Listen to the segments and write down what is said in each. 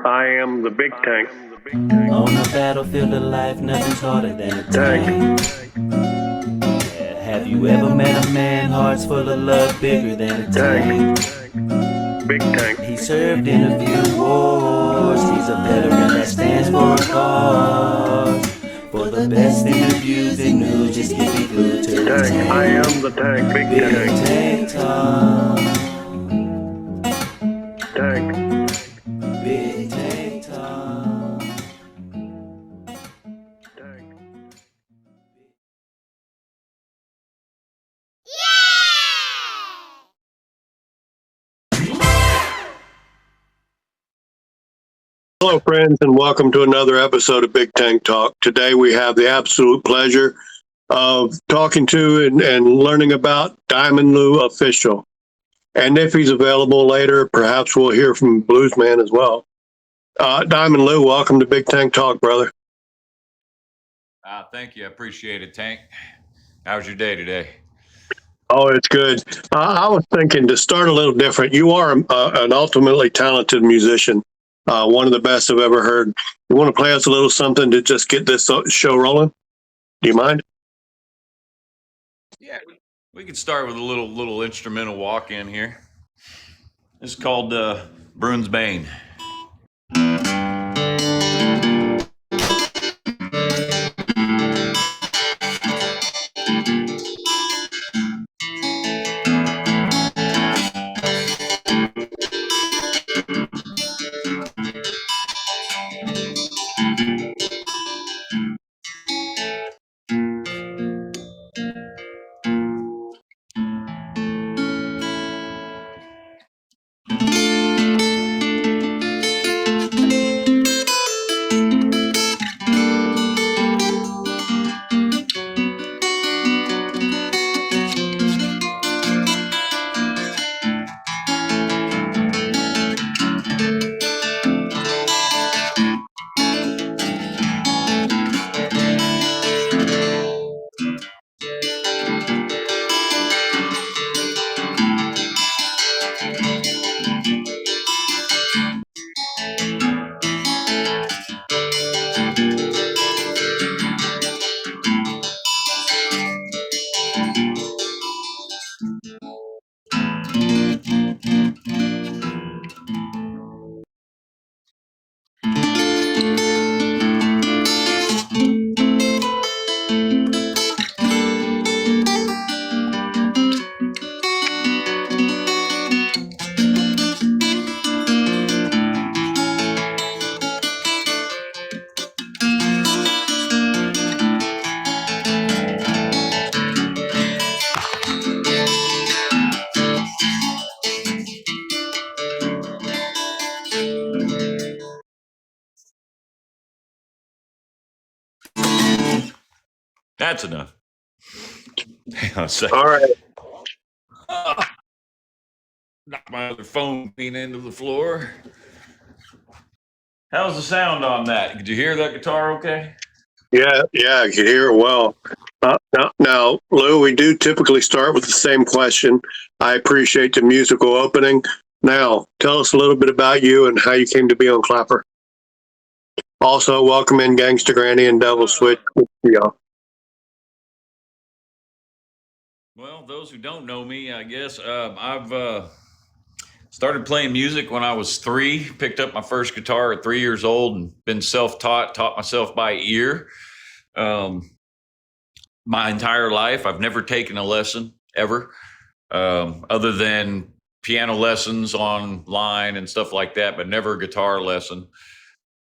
I am the big tank. On the battlefield of life, nothing's harder than a tank. Yeah, have you ever met a man, heart's full of love, bigger than a tank? Big tank. He served in a few wars, he's a veteran that stands for a cause. For the best interviews and news, just keep it glued to the tank. I am the tank, big tank. Tank Talk. Tank. Big Tank Talk. Tank. Hello, friends, and welcome to another episode of Big Tank Talk. Today we have the absolute pleasure of talking to and learning about DiamondLouOfficial. And if he's available later, perhaps we'll hear from Bluesman as well. Diamond Lou, welcome to Big Tank Talk, brother. Thank you. I appreciate it, Tank. How's your day today? Oh, it's good. I was thinking to start a little different. You are an ultimately talented musician, one of the best I've ever heard. You want to play us a little something to just get this show rolling? Do you mind? Yeah, we could start with a little instrumental walk in here. It's called Bruin's Bane. That's enough. Hang on a second. All right. Knock my other phone being into the floor. How's the sound on that? Could you hear that guitar okay? Yeah, I can hear it well. Now, Lou, we do typically start with the same question. I appreciate the musical opening. Now, tell us a little bit about you and how you came to be on Clapper. Also, welcome in Gangsta Granny and Devil Switch. Yeah. Well, those who don't know me, I guess, I've started playing music when I was 3, picked up my first guitar at 3 years old and been self-taught, taught myself by ear. My entire life, I've never taken a lesson ever, other than piano lessons online and stuff like that, but never a guitar lesson.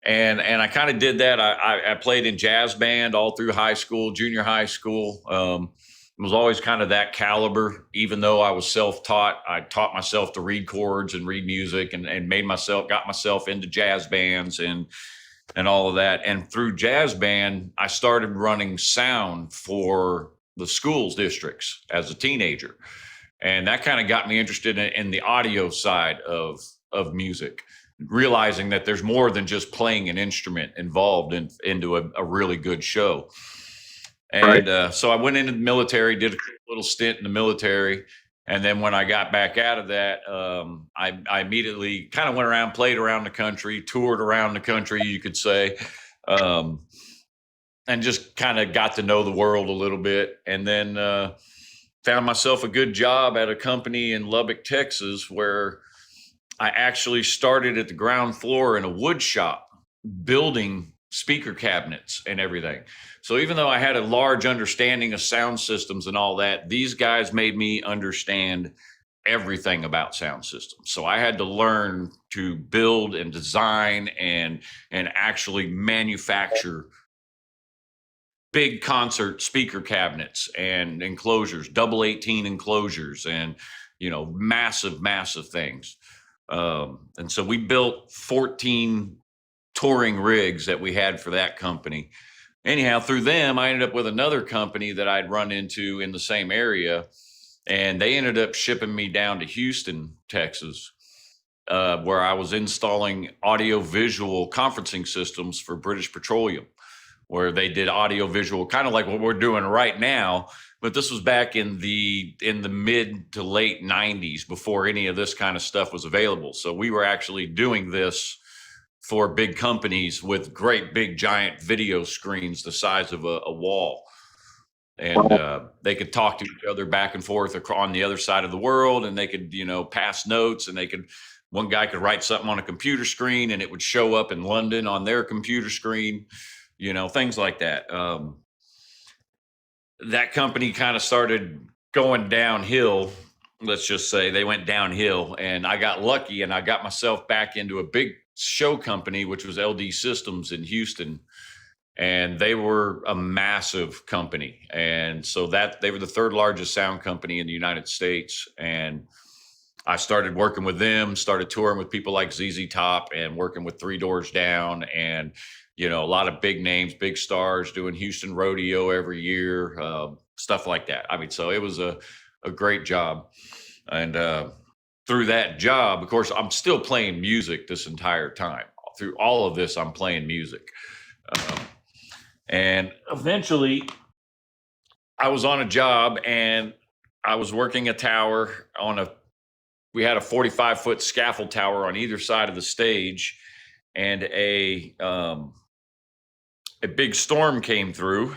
And I kind of did that. I played in jazz band all through high school, junior high school. Was always kind of that caliber, even though I was self-taught. I taught myself to read chords and read music and got myself into jazz bands and all of that. And through jazz band, I started running sound for the schools districts as a teenager. And that kind of got me interested in the audio side of music, realizing that there's more than just playing an instrument involved into a really good show. And so I went into the military, did a little stint in the military, And then when I got back out of that, I immediately kind of went around, played around the country, toured around the country, you could say, and just kind of got to know the world a little bit. And then found myself a good job at a company in Lubbock, Texas, where I actually started at the ground floor in a wood shop building speaker cabinets and everything. So even though I had a large understanding of sound systems and all that, these guys made me understand everything about sound systems. So I had to learn to build and design and actually manufacture big concert speaker cabinets and enclosures, double 18 enclosures, and massive things. And so we built 14 touring rigs that we had for that company. Anyhow, through them, I ended up with another company that I'd run into in the same area, and they ended up shipping me down to Houston, Texas, where I was installing audio-visual conferencing systems for British Petroleum, where they did audio-visual, kind of like what we're doing right now. But this was back in the mid to late 90s, before any of this kind of stuff was available. So we were actually doing this for big companies with great big giant video screens the size of a wall. And they could talk to each other back and forth on the other side of the world, and they could, pass notes, and one guy could write something on a computer screen and it would show up in London on their computer screen, things like that. That company kind of started going downhill. Let's just say they went downhill, and I got lucky and I got myself back into a big show company, which was LD Systems in Houston. And they were a massive company. And so they were the third largest sound company in the United States. And I started working with them, started touring with people like ZZ Top and working with Three Doors Down, and a lot of big names, big stars, doing Houston rodeo every year, stuff like that. I mean, so it was a great job. And through that job, of course, I'm still playing music this entire time. Through all of this, I'm playing music. And eventually I was on a job and I was working a tower we had a 45-foot scaffold tower on either side of the stage, and a big storm came through.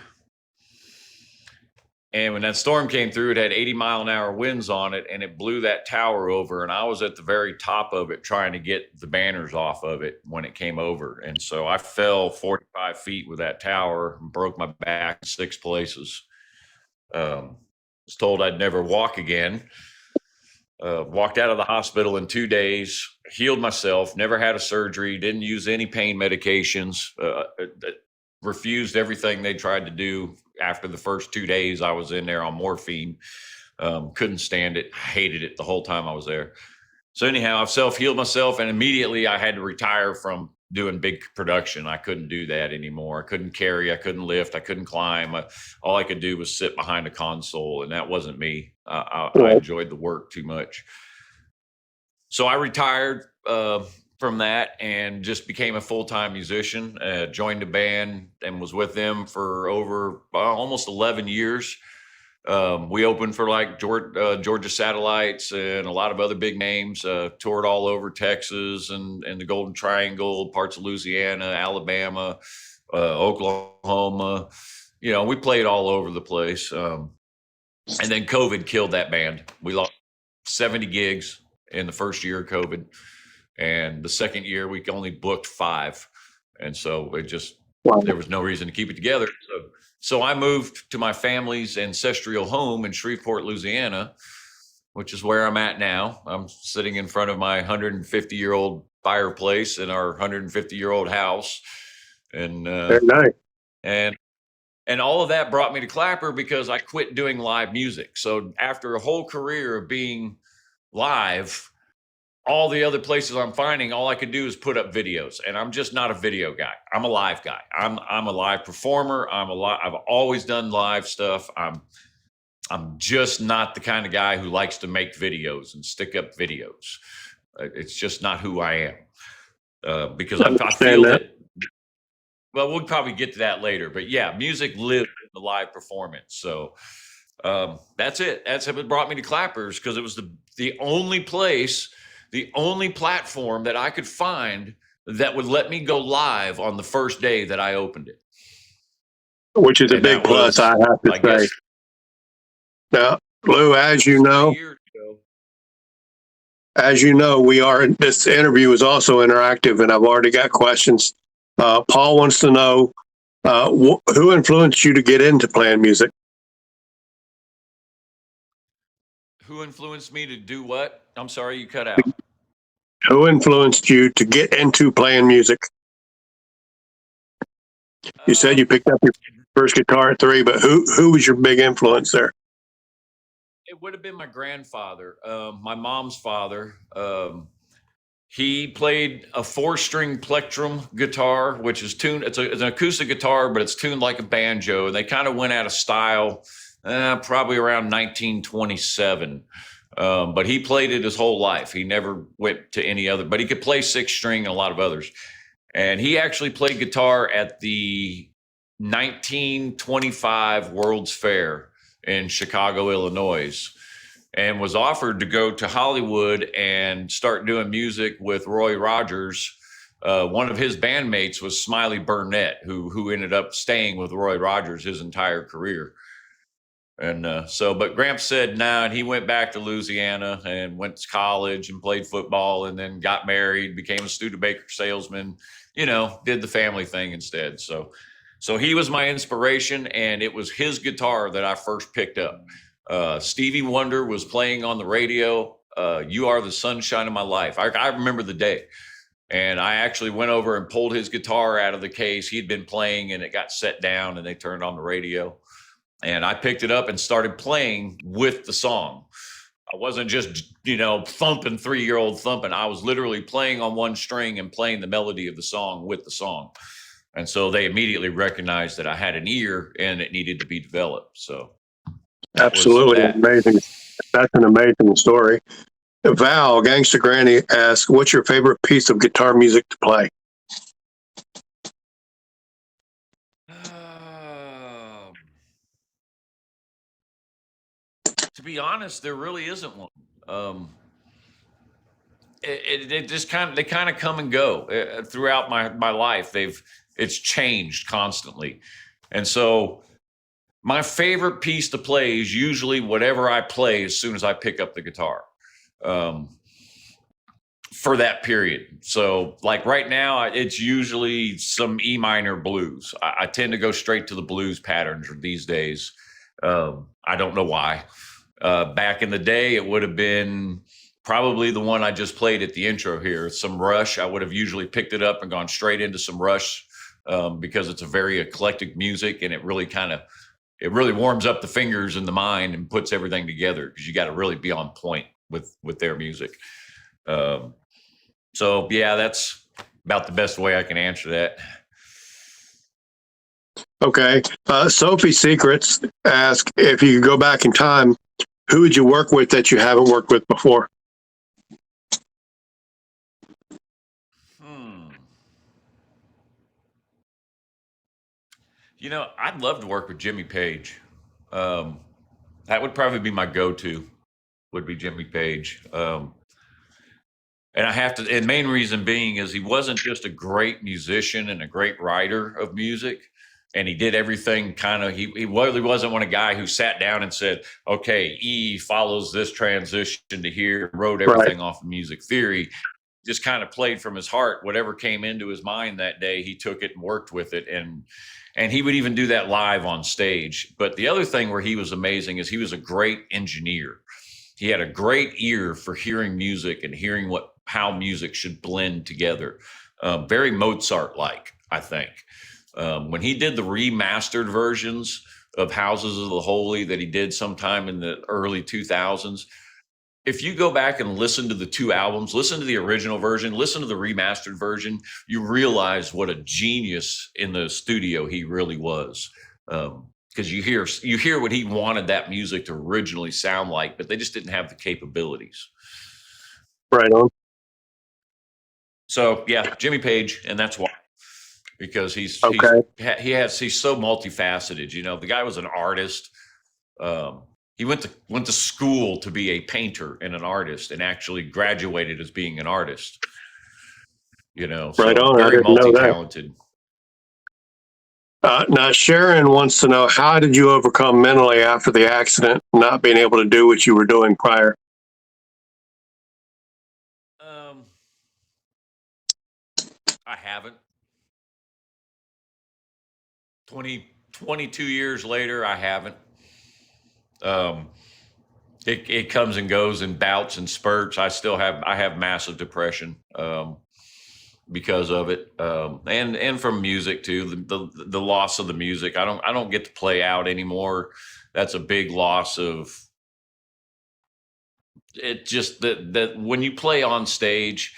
And when that storm came through, it had 80-mile-an-hour winds on it, and it blew that tower over. And I was at the very top of it trying to get the banners off of it when it came over. And so I fell 45 feet with that tower and broke my back in 6 places. Was told I'd never walk again. Walked out of the hospital in 2 days, healed myself, never had a surgery, didn't use any pain medications, refused everything they tried to do. After the first 2 days I was in there on morphine, couldn't stand it, hated it the whole time I was there. So anyhow, I've self-healed myself, and immediately I had to retire from doing big production. I couldn't do that anymore. I couldn't carry, I couldn't lift, I couldn't climb. All I could do was sit behind a console, and that wasn't me. I enjoyed the work too much. So I retired from that and just became a full-time musician, joined a band and was with them for over almost 11 years. We opened for like Georgia Satellites and a lot of other big names, toured all over Texas and the Golden Triangle, parts of Louisiana, Alabama, Oklahoma. We played all over the place. And then COVID killed that band. We lost 70 gigs in the first year of COVID. And the second year, we only booked 5. And so there was no reason to keep it together. So I moved to my family's ancestral home in Shreveport, Louisiana, which is where I'm at now. I'm sitting in front of my 150-year-old fireplace in our 150-year-old house. And Very nice. And all of that brought me to Clapper because I quit doing live music. So after a whole career of being live, all the other places I'm finding, all I could do is put up videos, and I'm just not a video guy. I'm a live guy. I'm a live performer. I've always done live stuff. I'm just not the kind of guy who likes to make videos and stick up videos. It's just not who I am. Because I feel that. Well, we'll probably get to that later, but yeah, music lives in the live performance. So That's it. That's what brought me to Clappers, because it was the only place, the only platform that I could find that would let me go live on the first day that I opened it. Which is a And big that plus, was, I have to I say. guess, Now, Lou, as you know, 3 years ago. this interview is also interactive, and I've already got questions. Paul wants to know who influenced you to get into playing music? Who influenced me to do what? I'm sorry, you cut out. Who influenced you to get into playing music? You said you picked up your first guitar at 3, but who was your big influence there? It would have been my grandfather, my mom's father. He played a 4-string plectrum guitar, which is tuned. It's an acoustic guitar, but it's tuned like a banjo. And they kind of went out of style probably around 1927. But he played it his whole life. He never went to any other, but he could play 6-string and a lot of others. And he actually played guitar at the 1925 World's Fair in Chicago, Illinois, and was offered to go to Hollywood and start doing music with Roy Rogers. One of his bandmates was Smiley Burnett, who ended up staying with Roy Rogers his entire career. And but Gramps said no, and he went back to Louisiana and went to college and played football, and then got married, became a Studebaker salesman, did the family thing instead. So he was my inspiration, and it was his guitar that I first picked up. Stevie Wonder was playing on the radio. You Are the Sunshine of My Life. I remember the day. And I actually went over and pulled his guitar out of the case. He'd been playing, and it got set down, and they turned on the radio. And I picked it up and started playing with the song. I wasn't just, thumping 3-year-old thumping. I was literally playing on one string and playing the melody of the song with the song. And so they immediately recognized that I had an ear and it needed to be developed. So Absolutely amazing. That's an amazing story. Val, Gangsta Granny asks, what's your favorite piece of guitar music to play? To be honest, there really isn't one. It just they kind of come and go throughout my life. It's changed constantly. And so my favorite piece to play is usually whatever I play as soon as I pick up the guitar for that period. So like right now, it's usually some E minor blues. I tend to go straight to the blues patterns these days. I don't know why. Back in the day, it would have been probably the one I just played at the intro here, some Rush. I would have usually picked it up and gone straight into some Rush because it's a very eclectic music, and it really warms up the fingers and the mind and puts everything together, because you got to really be on point with their music. So yeah, that's about the best way I can answer that. Okay. Sophie Secrets asks, if you could go back in time, who would you work with that you haven't worked with before? I'd love to work with Jimmy Page. That would probably be my go-to, would be Jimmy Page. And the main reason being is he wasn't just a great musician and a great writer of music, and he did everything he really wasn't one guy who sat down and said, okay, E follows this transition to here, wrote everything off of music theory. Just kind of played from his heart. Whatever came into his mind that day, he took it and worked with it. And he would even do that live on stage. But the other thing where he was amazing is he was a great engineer. He had a great ear for hearing music and hearing how music should blend together. Very Mozart-like, I think. When he did the remastered versions of Houses of the Holy that he did sometime in the early 2000s, if you go back and listen to the 2 albums, listen to the original version, listen to the remastered version, you realize what a genius in the studio he really was. Because you hear what he wanted that music to originally sound like, but they just didn't have the capabilities. Right on. So yeah, Jimmy Page, and that's why. Because he's so multifaceted. The guy was an artist. he went to school to be a painter and an artist, and actually graduated as being an artist. Right So on. I very didn't know that. multi-talented. Now, Sharon wants to know, how did you overcome mentally after the accident, not being able to do what you were doing prior? I haven't. 22 years later, I haven't. It comes and goes in bouts and spurts. I have massive depression because of it, and from music too. The loss of the music. I don't get to play out anymore. That's a big loss of it. Just that when you play on stage,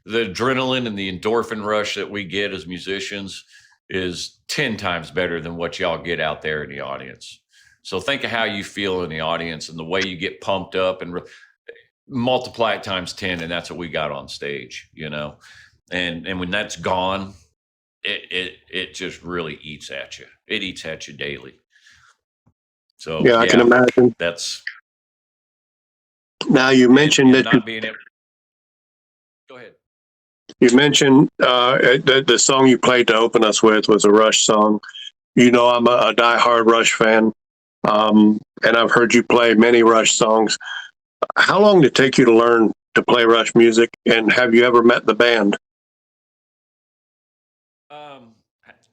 the adrenaline and the endorphin rush that we get as musicians is 10 times better than what y'all get out there in the audience. So think of how you feel in the audience and the way you get pumped up, and multiply it times 10. And that's what we got on stage, and when that's gone, it just really eats at you. It eats at you daily. So Yeah, I can imagine. That's now you mentioned that not being able. Go ahead. you mentioned the song you played to open us with was a Rush song. I'm a diehard Rush fan, and I've heard you play many Rush songs. How long did it take you to learn to play Rush music, and have you ever met the band?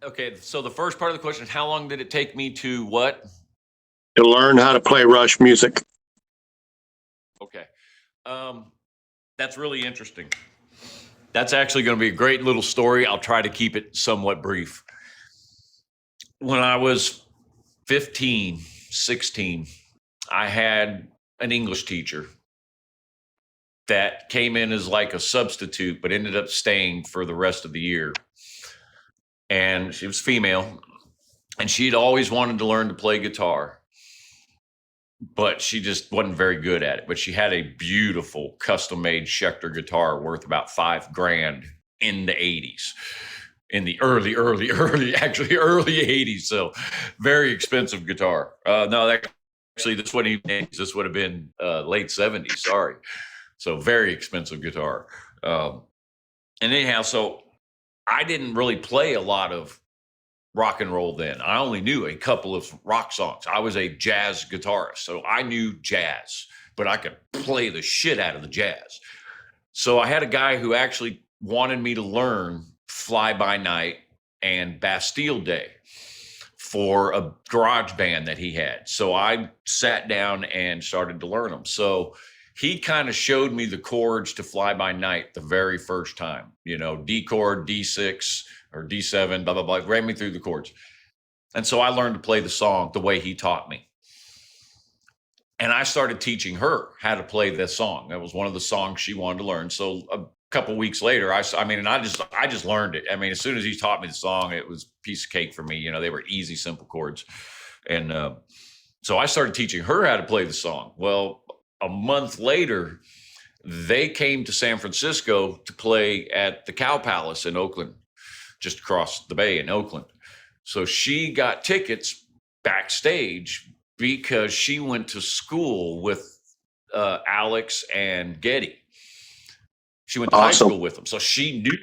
Okay, so the first part of the question is, how long did it take me to what? To learn how to play Rush music. Okay. That's really interesting. That's actually going to be a great little story. I'll try to keep it somewhat brief. When I was 15, 16, I had an English teacher that came in as like a substitute, but ended up staying for the rest of the year. And she was female, and she'd always wanted to learn to play guitar, but she just wasn't very good at it. But she had a beautiful custom-made Schecter guitar worth about $5,000 in the 80s, in the early 80s. So very expensive guitar. This wouldn't even 80s. This would have been late 70s. Sorry. So very expensive guitar. And anyhow, so I didn't really play a lot of rock and roll then. I only knew a couple of rock songs. I was a jazz guitarist, so I knew jazz, but I could play the shit out of the jazz. So I had a guy who actually wanted me to learn Fly By Night and Bastille Day for a garage band that he had. So I sat down and started to learn them. So he kind of showed me the chords to Fly By Night the very first time, D chord, D6 or D7, blah, blah, blah, ran me through the chords. And so I learned to play the song the way he taught me. And I started teaching her how to play this song. That was one of the songs she wanted to learn. So a couple of weeks later, I just learned it. I mean, as soon as he taught me the song, it was a piece of cake for me. They were easy, simple chords. And so I started teaching her how to play the song. Well, a month later, they came to San Francisco to play at the Cow Palace in Oakland, just across the bay in Oakland. So she got tickets backstage because she went to school with Alex and Getty. She went to high school with them. So she knew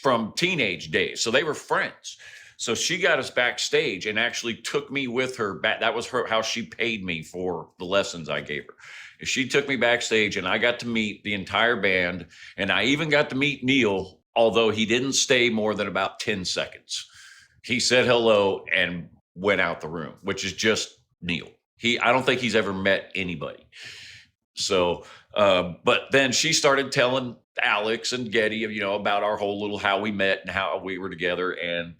from teenage days. So they were friends. So she got us backstage and actually took me with her back. That was how she paid me for the lessons I gave her. She took me backstage, and I got to meet the entire band. And I even got to meet Neil, although he didn't stay more than about 10 seconds. He said hello and went out the room, which is just Neil. I don't think he's ever met anybody. So, but then she started telling Alex and Getty, about our whole little, how we met and how we were together. And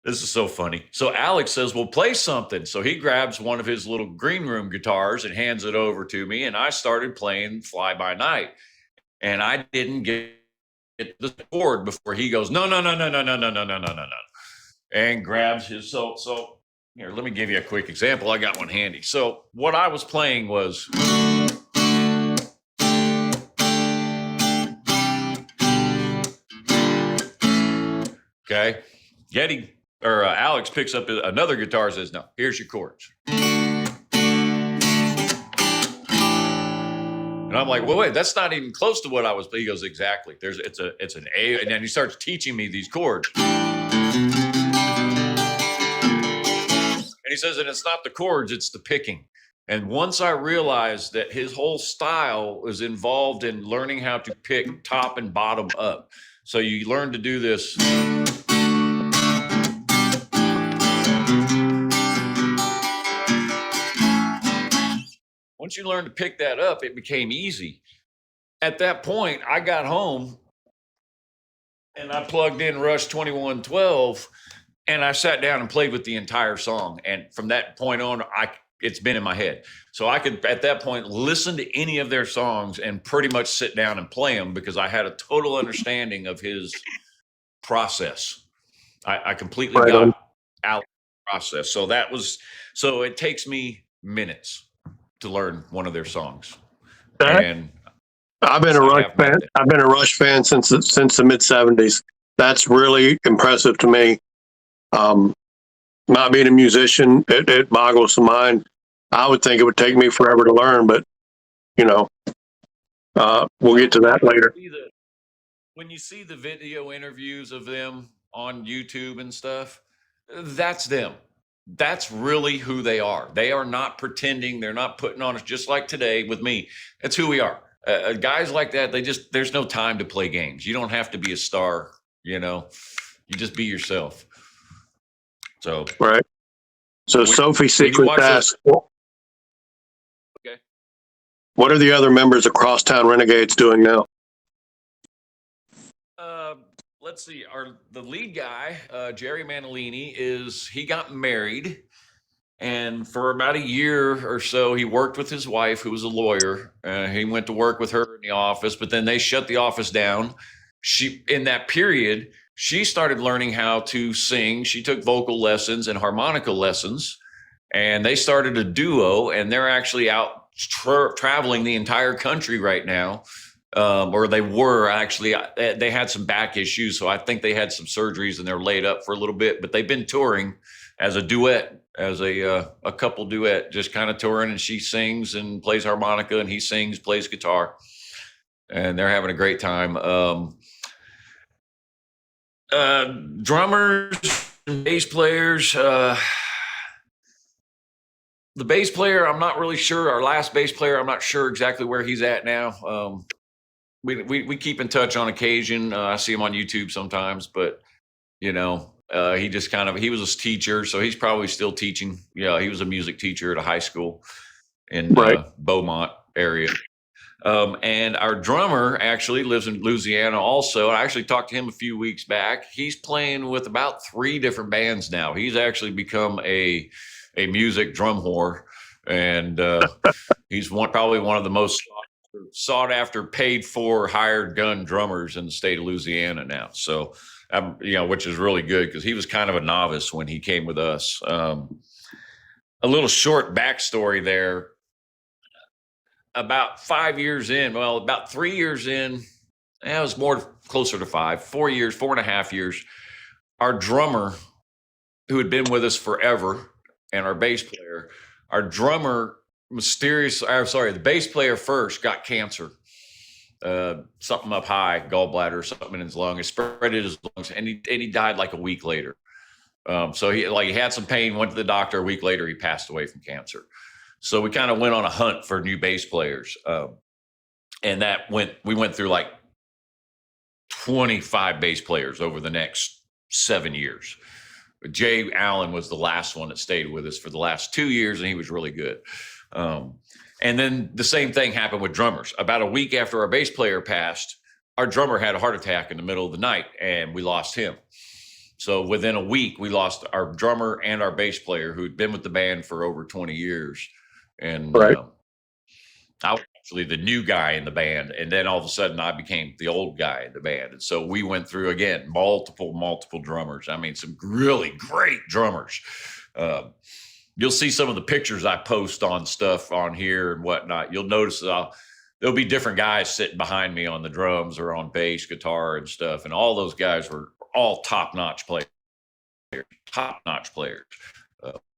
this is so funny. So Alex says, well, play something. So he grabs one of his little green room guitars and hands it over to me. And I started playing Fly By Night. And I didn't get the chord before he goes, no. And grabs his, so here, let me give you a quick example. I got one handy. So what I was playing was, okay, Getty or Alex picks up another guitar and says, no, here's your chords. And I'm like, well, wait, that's not even close to what I was. He goes, exactly. It's an A, and then he starts teaching me these chords. And he says, and it's not the chords, it's the picking. And once I realized that his whole style was involved in learning how to pick top and bottom up. So you learn to do this. Once you learn to pick that up, it became easy. At that point, I got home and I plugged in Rush 2112 and I sat down and played with the entire song. And from that point on, it's been in my head. So I could, at that point, listen to any of their songs and pretty much sit down and play them because I had a total understanding of his process. I completely got out of the process. So it takes me minutes to learn one of their songs. And I've been a Rush fan. I've been a Rush fan since the mid '70s. That's really impressive to me. Not being a musician, it boggles the mind. I would think it would take me forever to learn, but we'll get to that later. When you see the video interviews of them on YouTube and stuff, that's them. That's really who they are. They are not pretending. They're not putting on us just like today with me. That's who we are. Guys like that, there's no time to play games. You don't have to be a star, you just be yourself. So, right. So Sophie Secret asks, okay, what are the other members of Crosstown Renegades doing now? Let's see. The lead guy, Jerry Manalini, he got married, and for about a year or so, he worked with his wife, who was a lawyer. He went to work with her in the office, but then they shut the office down. In that period, she started learning how to sing. She took vocal lessons and harmonica lessons, and they started a duo, and they're actually out traveling the entire country right now. Or they were actually, they had some back issues. So I think they had some surgeries and they're laid up for a little bit, but they've been touring as a duet, as a couple duet, just kind of touring, and she sings and plays harmonica and he sings, plays guitar, and they're having a great time. Drummers and bass players, the bass player, I'm not really sure. Our last bass player, I'm not sure exactly where he's at now. We keep in touch on occasion. I see him on YouTube sometimes, but he just he was a teacher, so he's probably still teaching. Yeah, he was a music teacher at a high school in Beaumont area. And our drummer actually lives in Louisiana also. I actually talked to him a few weeks back. He's playing with about 3 different bands now. He's actually become a music drum whore, and he's probably one of the most sought after, paid for, hired gun drummers in the state of Louisiana now. So, which is really good because he was kind of a novice when he came with us. A little short backstory there. About 5 years in, about 3 years in, it was closer to 5, 4 years, 4.5 years. Our drummer, who had been with us forever, and our bass player, the bass player first got cancer, something up high, gallbladder, something in his lung. It spread in his lungs, and he died like a week later. So he had some pain, went to the doctor. A week later, he passed away from cancer. So we kind of went on a hunt for new bass players, and we went through like 25 bass players over the next 7 years. Jay Allen was the last one that stayed with us for the last 2 years, and he was really good. And then the same thing happened with drummers. About a week after our bass player passed, our drummer had a heart attack in the middle of the night, and we lost him. So within a week, we lost our drummer and our bass player, who'd been with the band for over 20 years. And I was actually the new guy in the band. And then all of a sudden I became the old guy in the band. And so we went through, again, multiple drummers. I mean, some really great drummers. You'll see some of the pictures I post on stuff on here and whatnot. You'll notice there'll be different guys sitting behind me on the drums or on bass, guitar and stuff. And all those guys were all top-notch players. top-notch players.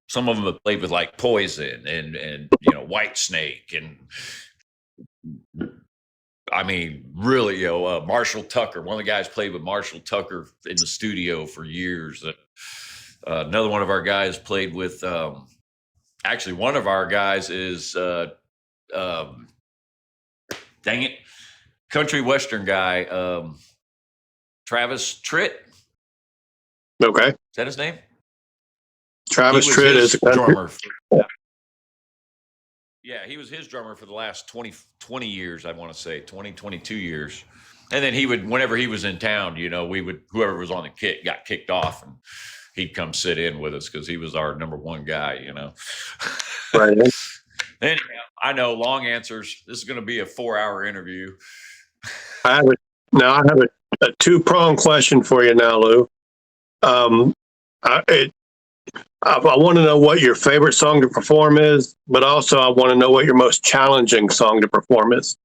Some of them have played with like Poison and White Snake, and I mean, really, Marshall Tucker. One of the guys played with Marshall Tucker in the studio for years. Another one of our guys played with. Actually, one of our guys is, dang it, country western guy, Travis Tritt. Okay. Is that his name? Travis Tritt is a drummer. Yeah, he was his drummer for the last 20 years, I want to say, 22 years. And then he would, whenever he was in town, whoever was on the kit got kicked off, and he'd come sit in with us because he was our number one guy, Right. Anyhow, I know, long answers. This is going to be a 4-hour interview. I have a two-pronged question for you now, Lou. I want to know what your favorite song to perform is, but also I want to know what your most challenging song to perform is.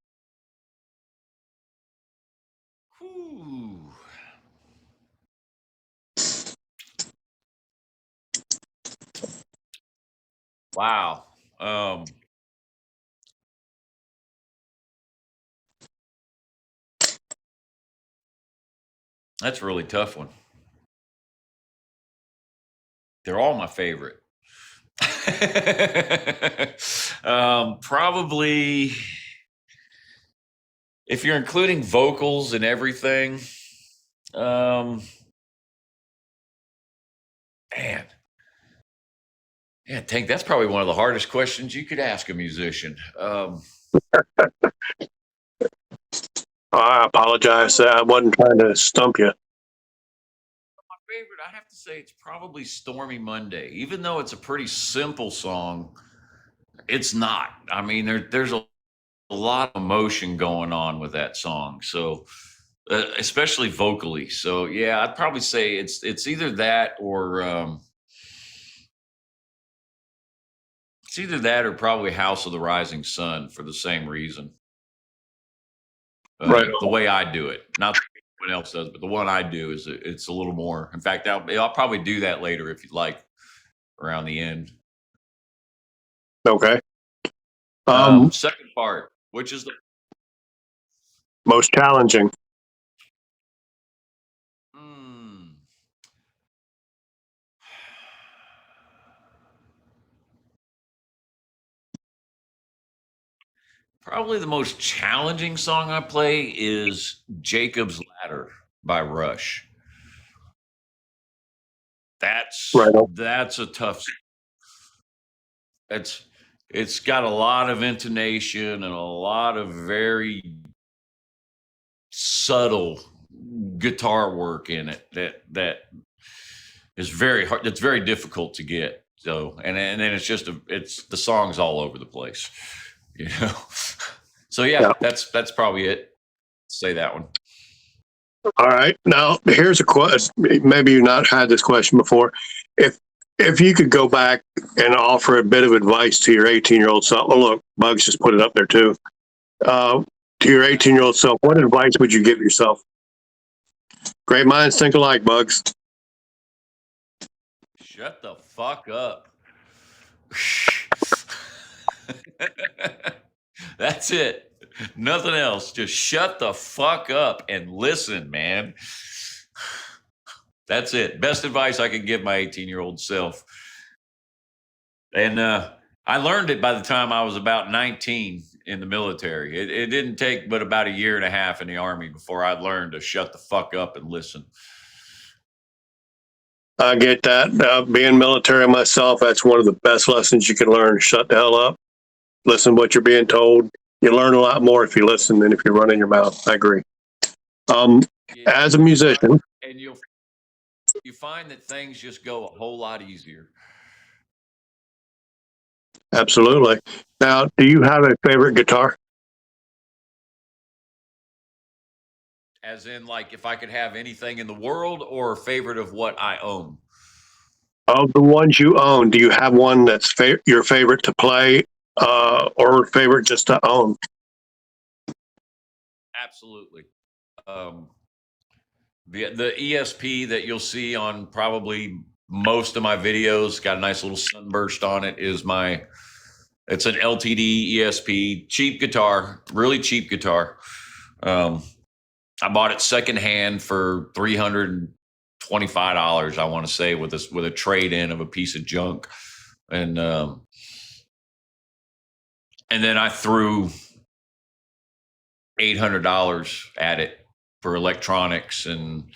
Whew. Wow. That's a really tough one. They're all my favorite. Probably, if you're including vocals and everything, man, Tank, that's probably one of the hardest questions you could ask a musician. I apologize. I wasn't trying to stump you. Favorite, I have to say it's probably Stormy Monday. Even though it's a pretty simple song, it's not. I mean, there's a lot of emotion going on with that song, so especially vocally. So yeah, I'd probably say it's either that or probably House of the Rising Sun, for the same reason. Right. The way I do it, not what else does, but the one I do is it's a little more. In fact, I'll probably do that later if you'd like, around the end. Okay. Second part, which is the most challenging. Probably the most challenging song I play is Jacob's Ladder by Rush. That's a tough. It's got a lot of intonation and a lot of very subtle guitar work in it that is very hard. It's very difficult to get. So and then it's the song's all over the place. So yeah, that's probably it. Say that one. All right. Now here's a question. Maybe you've not had this question before. If you could go back and offer a bit of advice to your 18-year-old self, look, Bugs just put it up there too. To your 18-year-old self, what advice would you give yourself? Great minds think alike, Bugs. Shut the fuck up. That's it. Nothing else. Just shut the fuck up and listen, man. That's it. Best advice I could give my 18-year-old self. And I learned it by the time I was about 19 in the military. It didn't take but about a year and a half in the Army before I learned to shut the fuck up and listen. I get that. Being military myself, that's one of the best lessons you can learn. Shut the hell up. Listen to what you're being told. You learn a lot more if you listen than if you're running your mouth. I agree. As a musician. And you find that things just go a whole lot easier. Absolutely. Now, do you have a favorite guitar? As in, like, if I could have anything in the world, or a favorite of what I own? Of the ones you own, do you have one that's your favorite to play or favorite just to own? Absolutely. The ESP that you'll see on probably most of my videos. Got a nice little sunburst on it. It's an LTD ESP, cheap guitar, really cheap guitar. I bought it secondhand for $325, I want to say, with a trade in of a piece of junk, and then I threw $800 at it for electronics and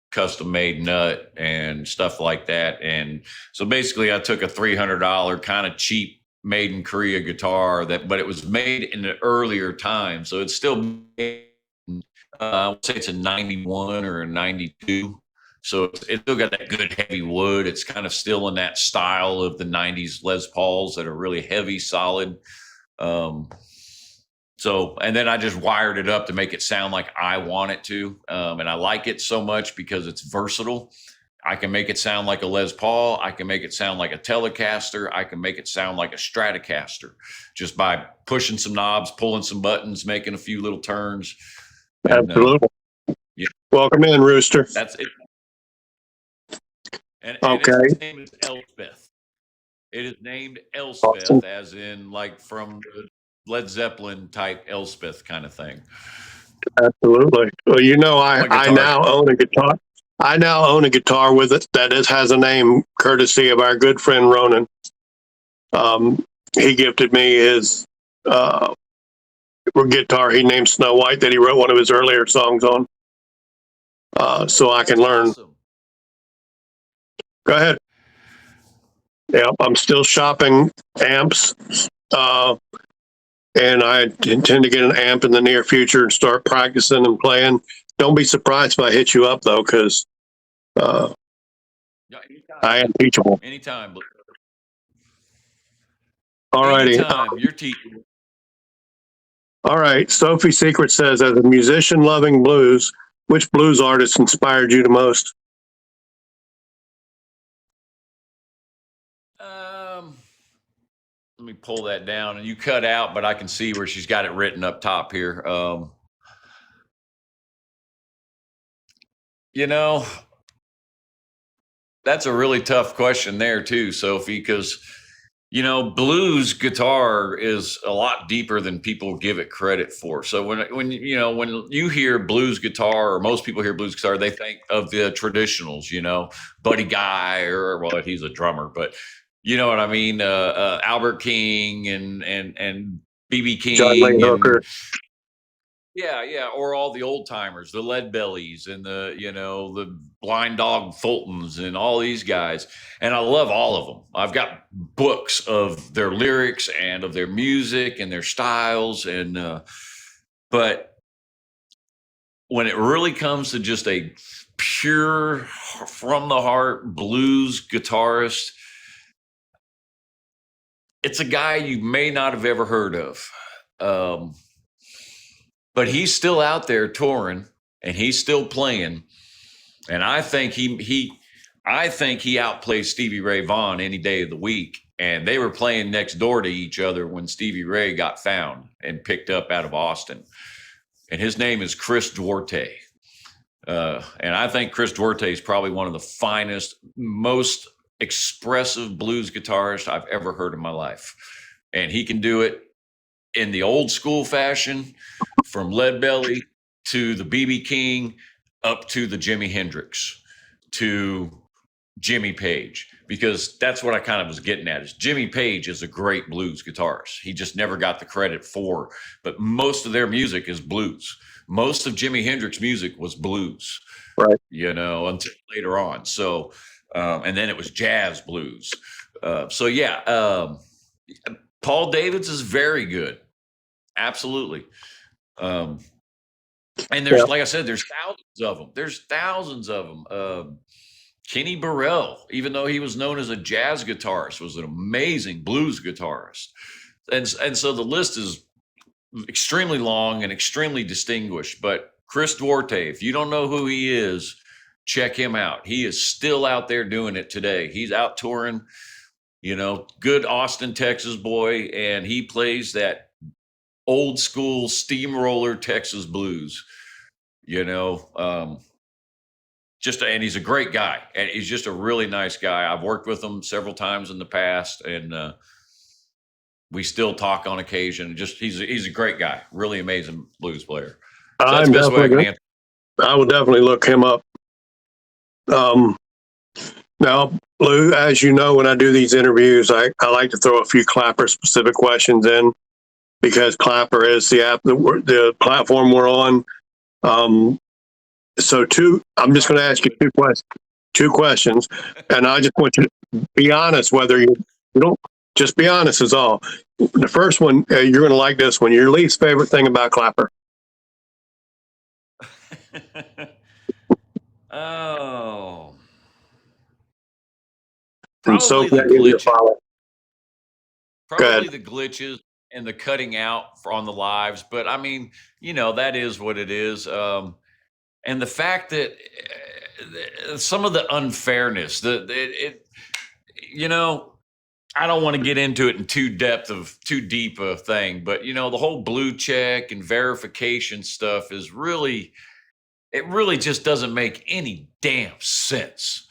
custom made nut and stuff like that. And so basically, I took a $300 kind of cheap made in Korea guitar but it was made in an earlier time, so it's still made. I would say it's a 91 or a 92. So it's still got that good heavy wood. It's kind of still in that style of the 90s Les Pauls that are really heavy, solid. And then I just wired it up to make it sound like I want it to. And I like it so much because it's versatile. I can make it sound like a Les Paul. I can make it sound like a Telecaster. I can make it sound like a Stratocaster just by pushing some knobs, pulling some buttons, making a few little turns. Absolutely. Yeah. Welcome in, Rooster. That's it. And okay. Its name is Elspeth. It is named Elspeth, awesome. As in like from the Led Zeppelin type Elspeth kind of thing. Absolutely. Well, I now own a guitar. I now own a guitar with it that has a name, courtesy of our good friend Ronan. He gifted me his guitar he named Snow White that he wrote one of his earlier songs on. So I can learn. Awesome. Go ahead. Yeah, I'm still shopping amps. And I intend to get an amp in the near future and start practicing and playing. Don't be surprised if I hit you up, though, because I am teachable. Anytime. All righty. Anytime. You're teachable. All right. Sophie Secret says, as a musician loving blues, which blues artist inspired you the most? Let me pull that down, and you cut out, but I can see where she's got it written up top here. That's a really tough question there too, Sophie, because blues guitar is a lot deeper than people give it credit for. So when you hear blues guitar, or most people hear blues guitar, they think of the traditionals, Buddy Guy, or he's a drummer, but you know what I mean? Albert King and BB King, John Lee Hooker. Yeah, or all the old timers, the Lead Bellies and the Blind Dog Fultons and all these guys. And I love all of them. I've got books of their lyrics and of their music and their styles. But when it really comes to just a pure from the heart blues guitarist, it's a guy you may not have ever heard of. But he's still out there touring and he's still playing. And I think he outplays Stevie Ray Vaughan any day of the week. And they were playing next door to each other when Stevie Ray got found and picked up out of Austin. And his name is Chris Duarte. And I think Chris Duarte is probably one of the finest, most expressive blues guitarists I've ever heard in my life. And he can do it in the old school fashion, from Lead Belly to the BB King up to the Jimi Hendrix to Jimmy Page, because that's what I kind of was getting at. Is Jimmy Page is a great blues guitarist. He just never got the credit for, but most of their music is blues. Most of Jimi Hendrix music was blues, right? Until later on. So, and then it was jazz blues. Paul Davids is very good. Absolutely. And there's, like I said, there's thousands of them. Kenny Burrell, even though he was known as a jazz guitarist, was an amazing blues guitarist. And so the list is extremely long and extremely distinguished. But Chris Duarte, if you don't know who he is, check him out. He is still out there doing it today. He's out touring, good Austin, Texas boy, and he plays that old school steamroller Texas blues, and he's a great guy, and he's just a really nice guy. I've worked with him several times in the past, and we still talk on occasion. Just he's a great guy, really amazing blues player. So that's the best way I can answer. I will definitely look him up. Now, Lou, as you know, when I do these interviews, I like to throw a few Clapper specific questions in, because Clapper is the platform we're on. I'm just going to ask you two questions, and I just want you to be honest. Whether you don't, just be honest is all. The first one, you're going to like this one. Your least favorite thing about Clapper? Oh, Probably the glitches. Probably the glitches and the cutting out on the lives. But I mean, that is what it is. And the fact that some of the unfairness, I don't want to get into it in too deep a thing, but the whole blue check and verification stuff is really just doesn't make any damn sense.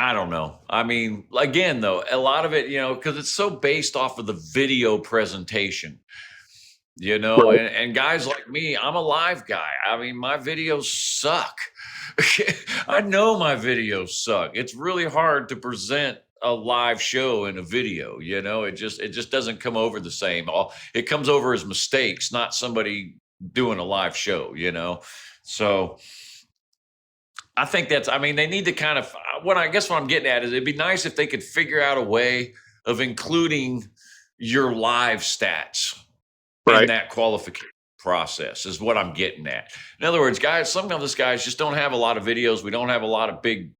I don't know. I mean, again, though, a lot of it, because it's so based off of the video presentation, Right. and guys like me, I'm a live guy. I mean, my videos suck. I know my videos suck. It's really hard to present a live show in a video. It just doesn't come over the same. It comes over as mistakes, not somebody doing a live show. So I think they need to kind of, what I'm getting at is it'd be nice if they could figure out a way of including your live stats in that qualification process, is what I'm getting at. In other words, guys, some of us guys just don't have a lot of videos. We don't have a lot of big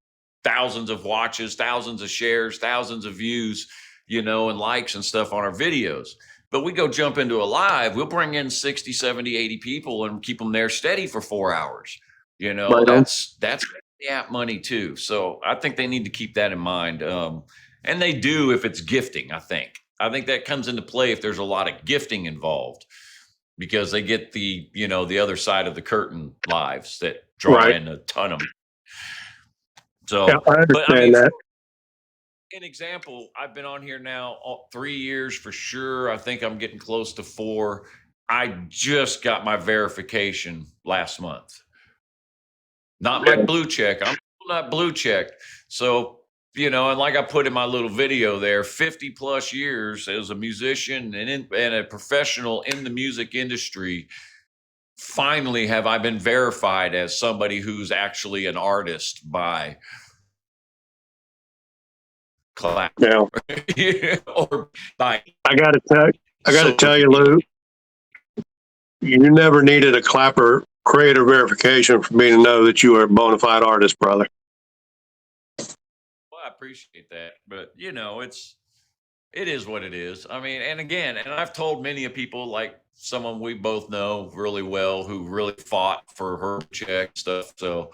thousands of watches, thousands of shares, thousands of views, and likes and stuff on our videos. But we go jump into a live, we'll bring in 60, 70, 80 people and keep them there steady for 4 hours. That's the app money too. So I think they need to keep that in mind. And they do if it's gifting, I think. I think that comes into play if there's a lot of gifting involved, because they get the other side of the curtain lives that draw in a ton of money. So, yeah, I understand that. An example, I've been on here now 3 years for sure. I think I'm getting close to 4. I just got my verification last month. Not my blue check. I'm not blue checked. So, and like I put in my little video there, 50 plus years as a musician and a professional in the music industry, finally have I been verified as somebody who's actually an artist by Clap. Yeah. Or by. I got to tell you, Lou, you never needed a Clapper creator verification for me to know that you are a bona fide artist, brother. Well, I appreciate that, but it is what it is. I mean, and again, and I've told many of people, like someone we both know really well, who really fought for her check stuff. So,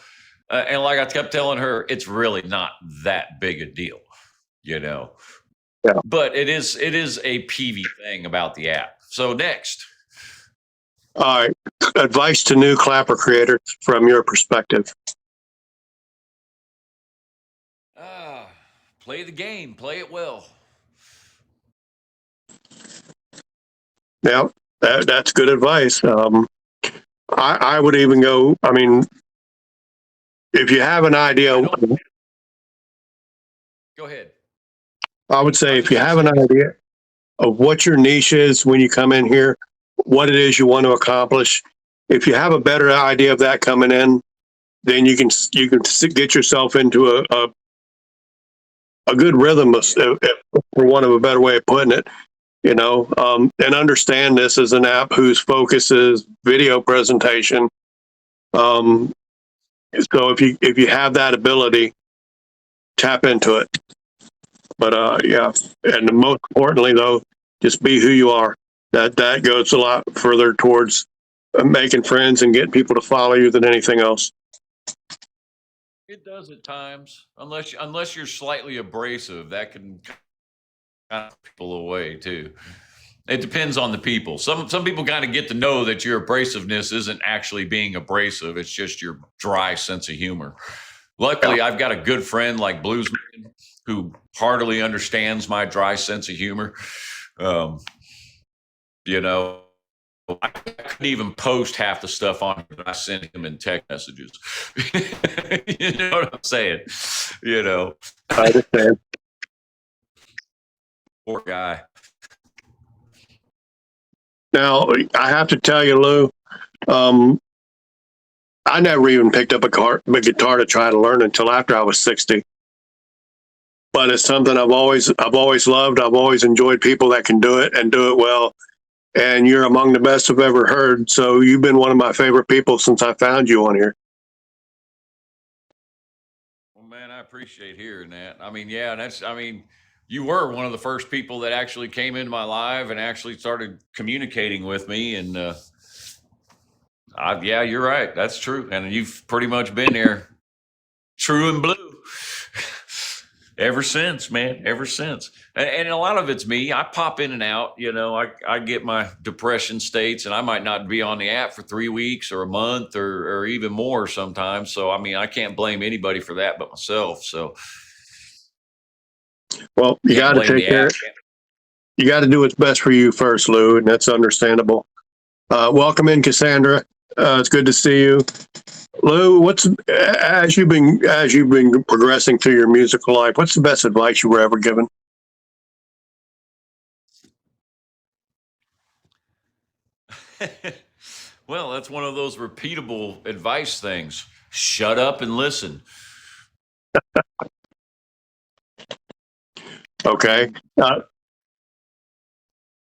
and like I kept telling her, it's really not that big a deal, Yeah. But it is a PV thing about the app. So next. All right. Advice to new Clapper creators from your perspective. Play the game. Play it well. Yeah, that's good advice. I would even go, I mean, if you have an idea. Go ahead. I would say if you have an idea of what your niche is when you come in here, what it is you want to accomplish, if you have a better idea of that coming in, then you can get yourself into a good rhythm, for want of a better way of putting it, and understand this is an app whose focus is video presentation. So if you have that ability, tap into it. But yeah, and most importantly, though, just be who you are. That goes a lot further towards making friends and getting people to follow you than anything else. It does at times, unless you're slightly abrasive, that can kind of people away too. It depends on the people. Some people kind of get to know that your abrasiveness isn't actually being abrasive. It's just your dry sense of humor. Luckily, I've got a good friend like Bluesman who heartily understands my dry sense of humor. You know, I couldn't even post half the stuff on that I sent him in text messages. You know what I'm saying? You know, I understand. poor guy. Now, I have to tell you, Lou, I never even picked up a guitar to try to learn until after I was 60. But it's something I've always loved. I've always enjoyed people that can do it and do it well. And you're among the best I've ever heard. So you've been one of my favorite people since I found you on here. Well, man, I appreciate hearing that. I mean, yeah, you were one of the first people that actually came into my live and actually started communicating with me. And yeah, you're right. That's true. And you've pretty much been there, true and blue. Ever since, man, ever since. And a lot of it's me. I pop in and out, you know, I get my depression states and I might not be on the app for 3 weeks or a month or even more sometimes. So, I mean, I can't blame anybody for that but myself. So, well, you got to take care. You got to do what's best for you first, Lou, and that's understandable. Welcome in, Cassandra. It's good to see you. Lou, as you've been progressing through your musical life, what's the best advice you were ever given? Well, that's one of those repeatable advice things. Shut up and listen. Okay.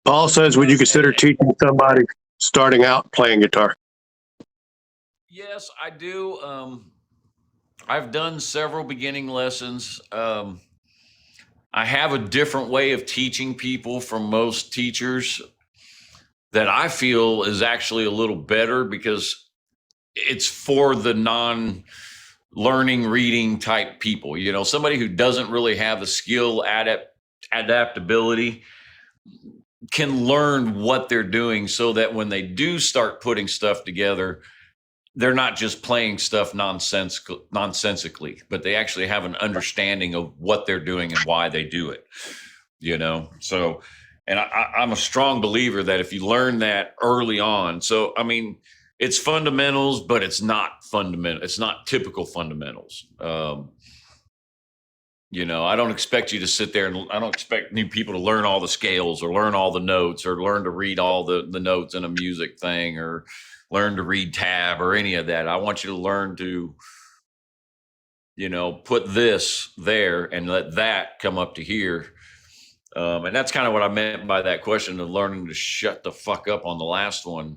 Paul says, would you consider teaching somebody starting out playing guitar? Yes, I do. I've done several beginning lessons. I have a different way of teaching people from most teachers that I feel is actually a little better because it's for the non-learning, reading type people. You know, somebody who doesn't really have the skill adaptability can learn what they're doing so that when they do start putting stuff together, they're not just playing stuff nonsensically, but they actually have an understanding of what they're doing and why they do it, you know? So, and I'm a strong believer that if you learn that early on, so, I mean, it's fundamentals, but it's not fundamental. It's not typical fundamentals. You know, I don't expect you to sit there and I don't expect new people to learn all the scales or learn all the notes or learn to read all the notes in a music thing or learn to read tab or any of that. I want you to learn to, you know, put this there and let that come up to here. And that's kind of what I meant by that question of learning to shut the fuck up on the last one.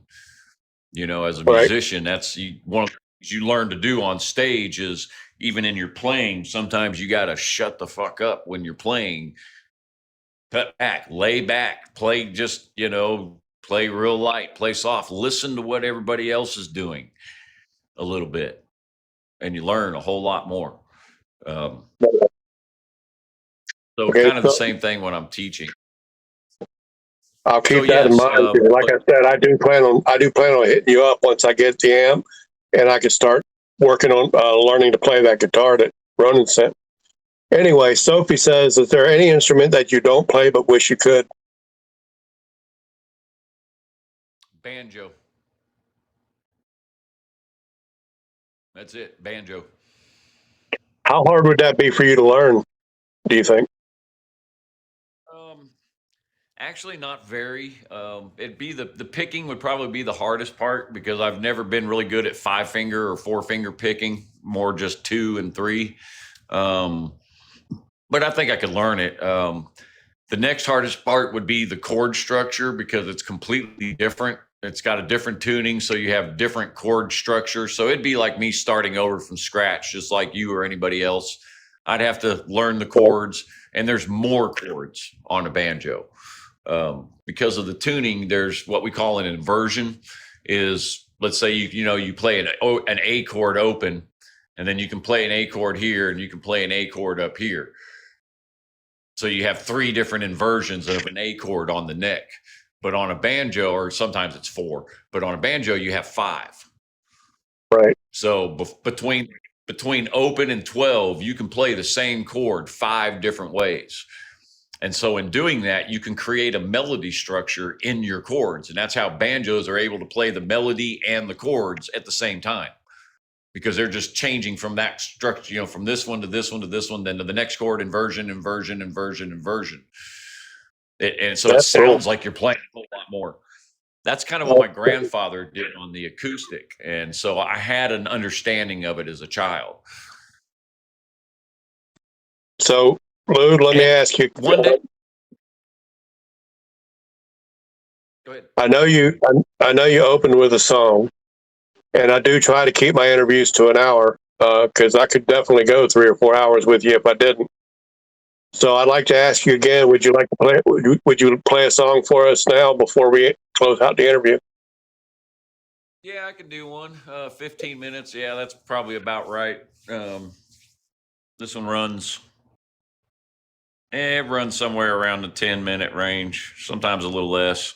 You know, as a musician, that's one of the things you learn to do on stage is even in your playing, sometimes you got to shut the fuck up when you're playing, cut back, lay back, play just, you know, play real light, play soft, listen to what everybody else is doing a little bit, and you learn a whole lot more. So kind of the same thing when I'm teaching. I'll keep that in mind. Like I said, I do plan on hitting you up once I get the amp and I can start working on learning to play that guitar that Ronan sent. Anyway, Sophie says, is there any instrument that you don't play but wish you could? Banjo. That's it. Banjo. How hard would that be for you to learn, do you think? Actually, not very. It'd be the picking would probably be the hardest part because I've never been really good at 5-finger or 4-finger picking, more just 2 and 3. But I think I could learn it. The next hardest part would be the chord structure because it's completely different. It's got a different tuning, so you have different chord structure. So it'd be like me starting over from scratch, just like you or anybody else. I'd have to learn the chords, and there's more chords on a banjo. Because of the tuning, there's what we call an inversion. Is let's say you play an A chord open, and then you can play an A chord here, and you can play an A chord up here. So you have 3 different inversions of an A chord on the neck. But on a banjo, or sometimes it's 4, but on a banjo, you have 5. Right. So between open and 12, you can play the same chord 5 different ways. And so in doing that, you can create a melody structure in your chords. And that's how banjos are able to play the melody and the chords at the same time, because they're just changing from that structure, from this one to this one to this one, then to the next chord, inversion, inversion, inversion, inversion. And so it That's cool. sounds like you're playing a whole lot more. That's kind of what my grandfather did on the acoustic. And so I had an understanding of it as a child. So, Lou, let me ask you. One day. Go ahead. I know you opened with a song, and I do try to keep my interviews to an hour because I could definitely go 3 or 4 hours with you if I didn't. So I'd like to ask you again. Would you like to play? Would you play a song for us now before we close out the interview? Yeah, I can do one. 15 minutes. Yeah, that's probably about right. This one runs. It runs somewhere around the 10-minute range. Sometimes a little less.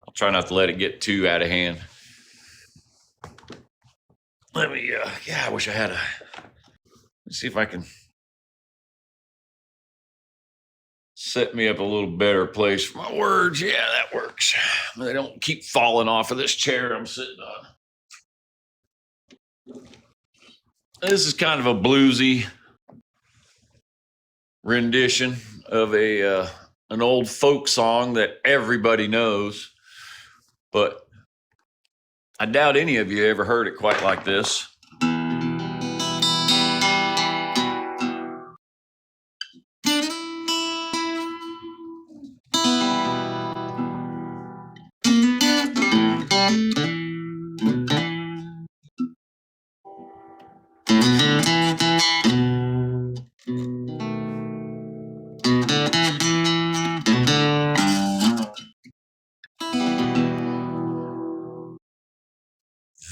I'll try not to let it get too out of hand. Let me. I wish I had a. Let's see if I can set me up a little better place for my words. Yeah, that works. They don't keep falling off of this chair I'm sitting on. This is kind of a bluesy rendition of an old folk song that everybody knows, but I doubt any of you ever heard it quite like this.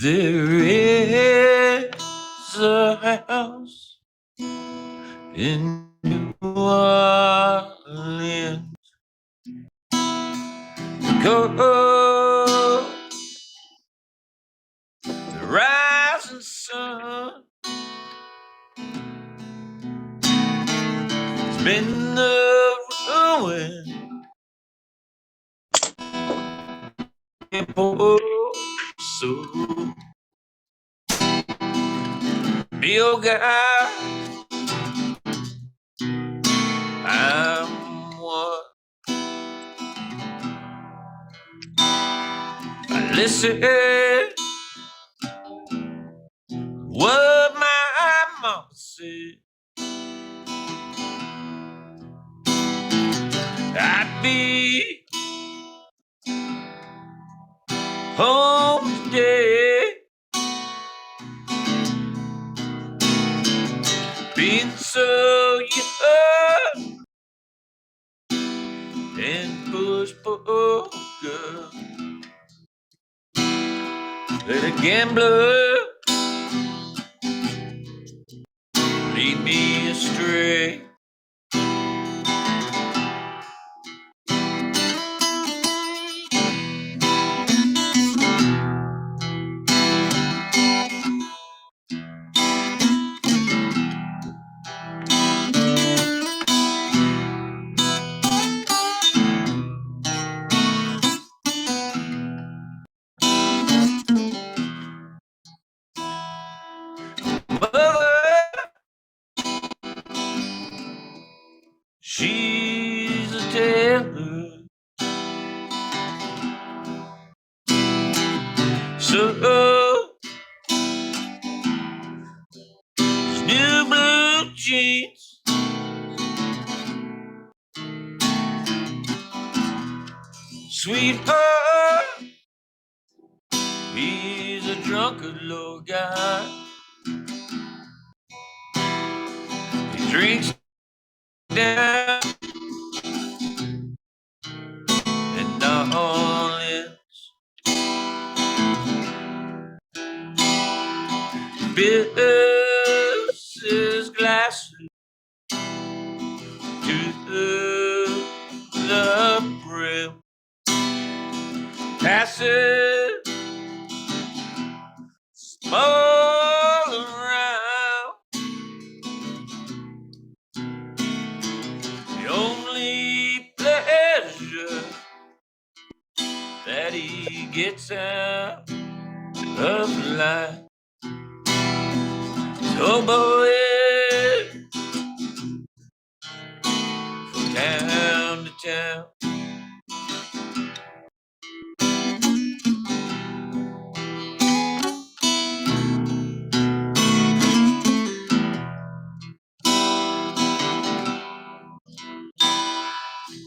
There is a house in New Orleans. Go the rising sun. It's been the ruin. So Bill guy, I'm what I listen what my mama said. I'd be home today, being so young and push poker. Let a gambler lead me astray. Mother, she's a tailor, so new blue jeans, sweetheart, he's a drunkard little guy. He drinks down in New Orleans. Fills his glasses to the brim. all around. The only pleasure that he gets out of life is hoboing from town to town.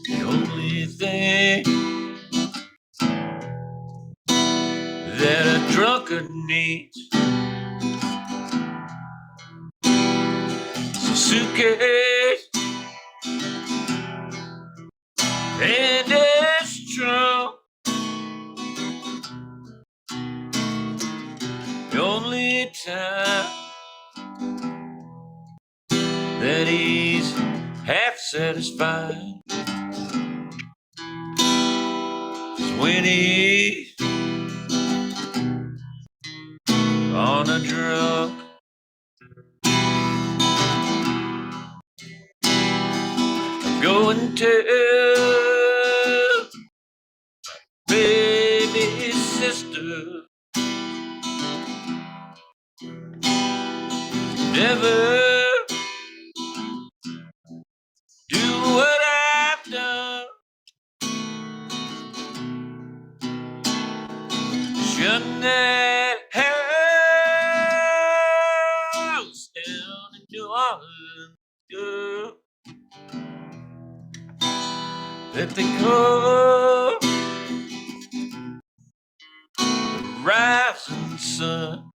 The only thing that a drunkard needs is a suitcase and his trunk. The only time that he's half satisfied is when he's on a drug. Go and tell baby sister never do what I've done. Shut that house down in New Orleans, girl, that they call the rising sun.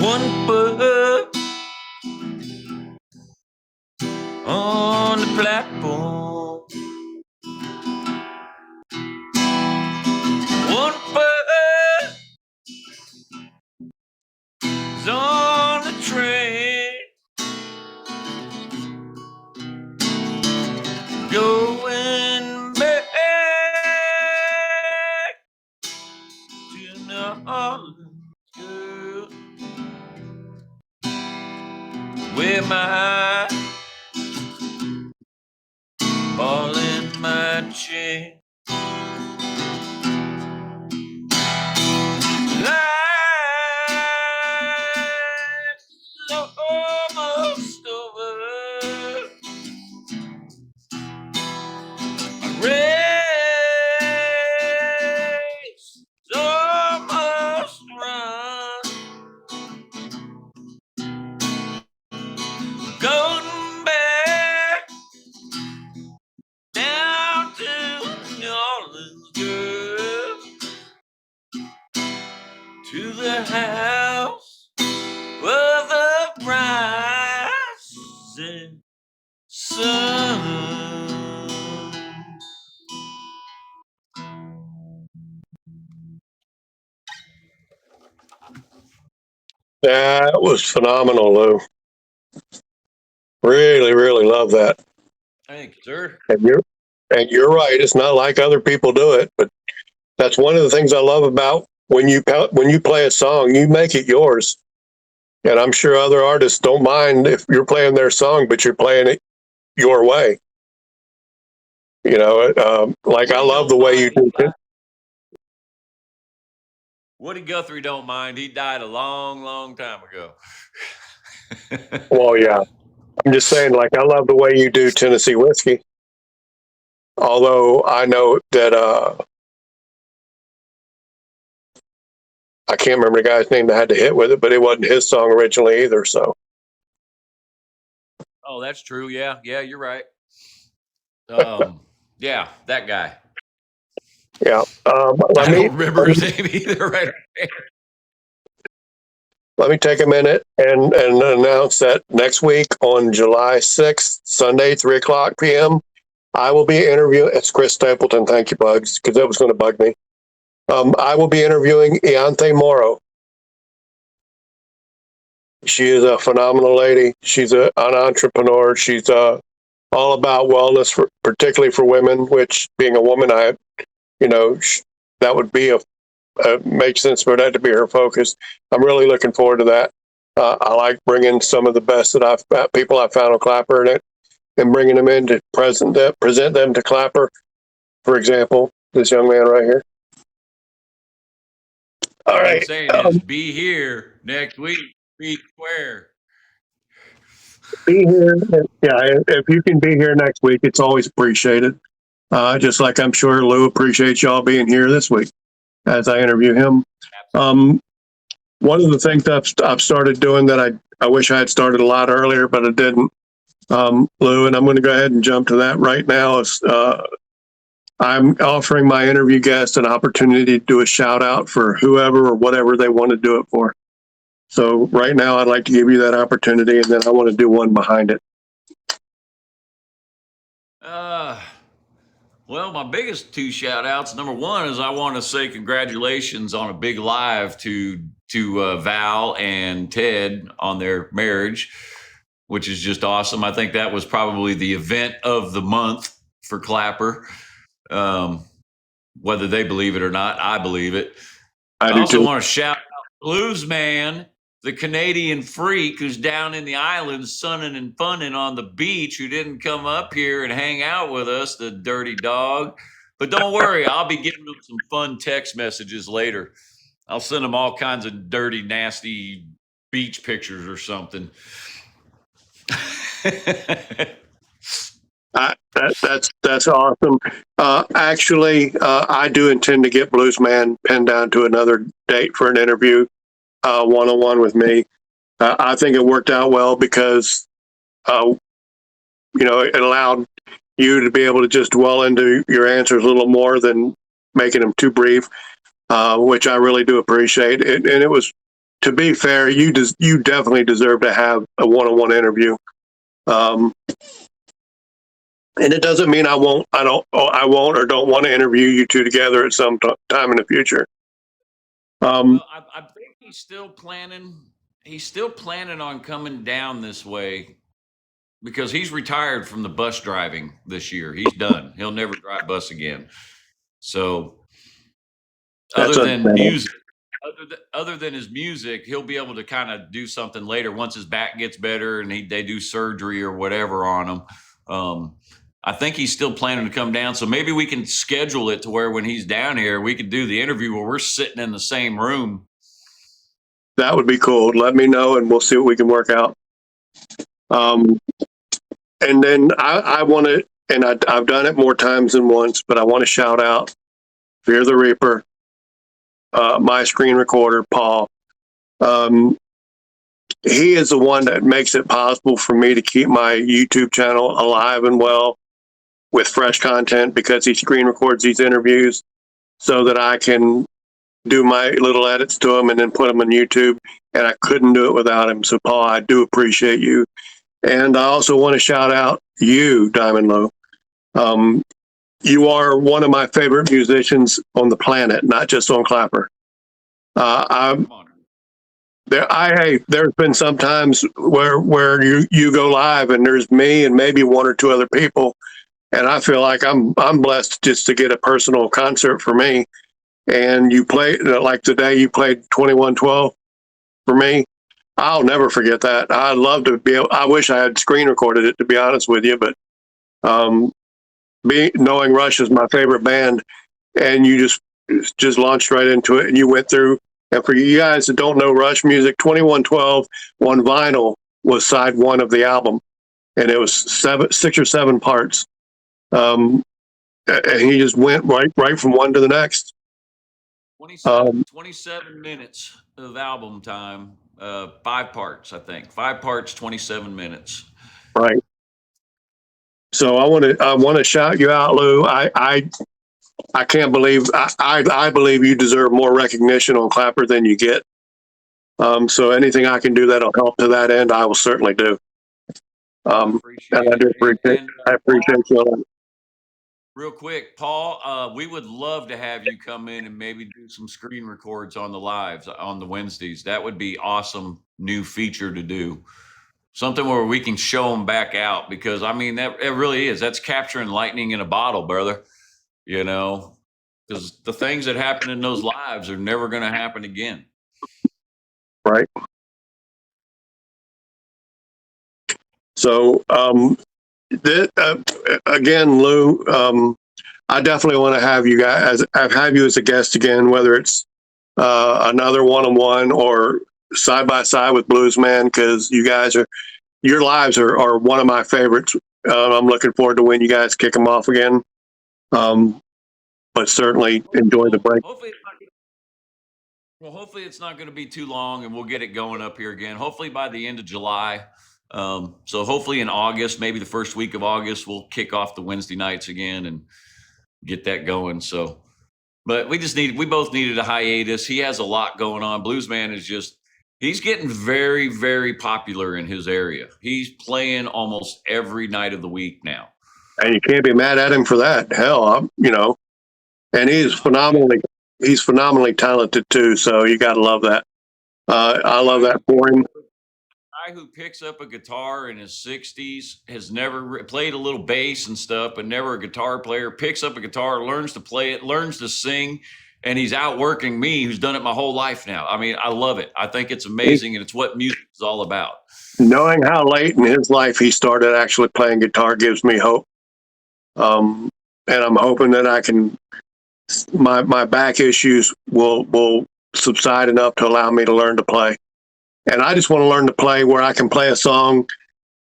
One foot on the platform, one foot is on the train, going back to New Orleans, girl, where my ball in my chain. Life's almost over. Race is almost run. Going back down to New Orleans, girl, to the house of the rising sun. That was phenomenal, Lou. Really, really love that. Thank you, sir. And you're right. It's not like other people do it, but that's one of the things I love about when you play a song, you make it yours. And I'm sure other artists don't mind if you're playing their song, but you're playing it your way. You know, like I love the way you do it. Woody Guthrie don't mind. He died a long, long time ago. Well, yeah. I'm just saying, like, I love the way you do Tennessee Whiskey. Although I know that I can't remember the guy's name that had the hit with it, but it wasn't his song originally either. So, Oh, that's true. Yeah, you're right. Yeah, that guy. yeah. I don't remember his name either. Right. let me take a minute and announce that next week on July 6th, Sunday, 3:00 p.m., I will be interviewing. It's Chris Stapleton. Thank you, Bugs, because that was going to bug me. I will be interviewing Iante Morrow. She is a phenomenal lady. She's an entrepreneur. She's all about wellness, particularly for women. Which, being a woman, that would be makes sense for that to be her focus. I'm really looking forward to that. I like bringing some of the best people I found on Clapper and bringing them in to present them to Clapper. For example, this young man right here. All All I'm right. saying is be here next week. Be square. Be here. Yeah, if you can be here next week, it's always appreciated. Just like I'm sure Lou appreciates y'all being here this week as I interview him. One of the things that I've started doing that I wish I had started a lot earlier, but I didn't, Lou, and I'm going to go ahead and jump to that right now, is I'm offering my interview guests an opportunity to do a shout out for whoever or whatever they want to do it for. So right now, I'd like to give you that opportunity, and then I want to do one behind it. Well, my biggest two shout outs. Number one is I want to say congratulations on a big live to Val and Ted on their marriage, which is just awesome. I think that was probably the event of the month for Clapper. Whether they believe it or not, I believe it. I also want to shout out Blues Man, the Canadian freak who's down in the islands sunning and funning on the beach, who didn't come up here and hang out with us, the dirty dog. But don't worry, I'll be giving him some fun text messages later. I'll send him all kinds of dirty, nasty beach pictures or something. That's awesome. Actually, I do intend to get Blues Man pinned down to another date for an interview, one-on-one with me. I think it worked out well because, it allowed you to be able to just dwell into your answers a little more than making them too brief, which I really do appreciate. And it was, to be fair, you definitely deserve to have a one-on-one interview. And it doesn't mean I won't or don't want to interview you two together at some time in the future. Well, I think he's still planning. He's still planning on coming down this way because he's retired from the bus driving this year. He's done. He'll never drive bus again. So, other than his music, he'll be able to kind of do something later once his back gets better and they do surgery or whatever on him. I think he's still planning to come down. So maybe we can schedule it to where when he's down here, we could do the interview where we're sitting in the same room. That would be cool. Let me know and we'll see what we can work out. And then I want to, and I've done it more times than once, but I want to shout out Fear the Reaper, my screen recorder, Paul. He is the one that makes it possible for me to keep my YouTube channel alive and well with fresh content, because he screen records these interviews so that I can do my little edits to them and then put them on YouTube. And I couldn't do it without him. So, Paul, I do appreciate you. And I also want to shout out you, Diamond Lou. You are one of my favorite musicians on the planet, not just on Clapper. There's been some times where you go live and there's me and maybe one or two other people, and I feel like I'm blessed just to get a personal concert for me. And you play, like today, you played 2112 for me. I'll never forget that. I'd love to be able, I wish I had screen recorded it, to be honest with you, but knowing Rush is my favorite band, and you just launched right into it and you went through. And for you guys that don't know Rush music, 2112 on vinyl was side one of the album, and it was 6 or 7 parts. And he just went right from one to the next. 27 minutes of album time, 5 parts, I think. 5 parts, 27 minutes. Right. So I want to shout you out, Lou. I can't believe I believe you deserve more recognition on Clapper than you get. So anything I can do that'll help to that end, I will certainly do. And I do appreciate, I appreciate you. Real quick, Paul, we would love to have you come in and maybe do some screen records on the lives on the Wednesdays. That would be awesome new feature to do. Something where we can show them back out, because I mean that it really is. That's capturing lightning in a bottle, brother. You know, because the things that happen in those lives are never going to happen again. Right. So, again, Lou, I definitely want to have you guys, have you as a guest again, whether it's another one-on-one or side by side with Bluesman, because you guys your lives are one of my favorites. I'm looking forward to when you guys kick them off again. But certainly enjoy the break. Hopefully it's not going to be too long, and we'll get it going up here again. Hopefully by the end of July. So hopefully in August, maybe the first week of August, we'll kick off the Wednesday nights again and get that going. So, but we both needed a hiatus. He has a lot going on. Bluesman is he's getting very, very popular in his area. He's playing almost every night of the week now. And you can't be mad at him for that. Hell, and he's phenomenally talented too. So you got to love that. I love that for him. Guy who picks up a guitar in his 60s, has never played a little bass and stuff, but never a guitar player, picks up a guitar, learns to play it, learns to sing, and he's outworking me, who's done it my whole life now. I mean, I love it. I think it's amazing, and it's what music is all about. Knowing how late in his life he started actually playing guitar gives me hope. And I'm hoping that I can, my back issues will subside enough to allow me to learn to play. And I just want to learn to play where I can play a song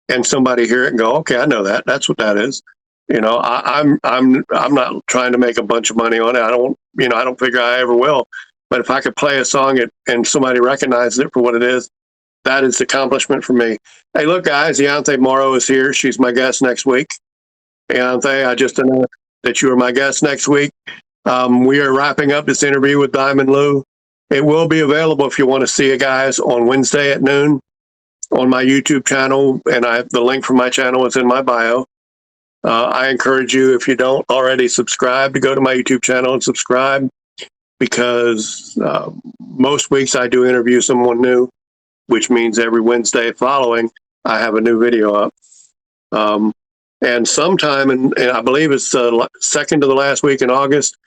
and somebody hear it and go, okay, I know that. That's what that is. I'm not trying to make a bunch of money on it. I don't figure I ever will. But if I could play a song and somebody recognizes it for what it is, that is the accomplishment for me. Hey, look, guys, Deontay Morrow is here. She's my guest next week. Deontay, I just announced that you are my guest next week. We are wrapping up this interview with Diamond Lou. It will be available if you want to see it, guys, on Wednesday at noon on my YouTube channel, and the link for my channel is in my bio. I encourage you, if you don't already subscribe, to go to my YouTube channel and subscribe, because most weeks I do interview someone new, which means every Wednesday following I have a new video up. And sometime, and I believe it's the second to the last week in August,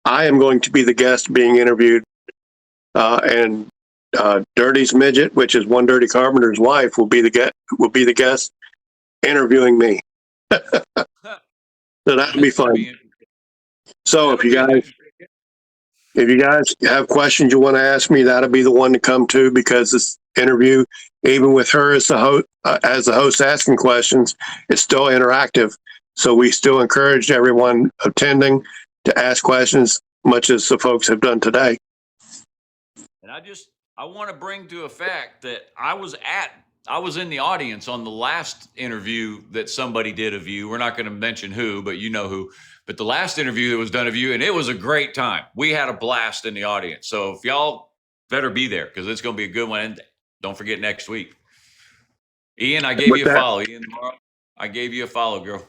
I am going to be the guest being interviewed. And Dirty's Midget, which is One Dirty Carpenter's wife, will be the guest interviewing me. So that'll be fun. So if you guys have questions you want to ask me, that'll be the one to come to, because this interview, even with her as the host asking questions, it's still interactive. So we still encourage everyone attending to ask questions, much as the folks have done today. And I want to bring to a fact that I was in the audience on the last interview that somebody did of you. We're not going to mention who, but you know who. But the last interview that was done of you, and it was a great time. We had a blast in the audience. So if y'all better be there, because it's going to be a good one. And don't forget next week. Ian, I gave you a follow. Ian, I gave you a follow, girl.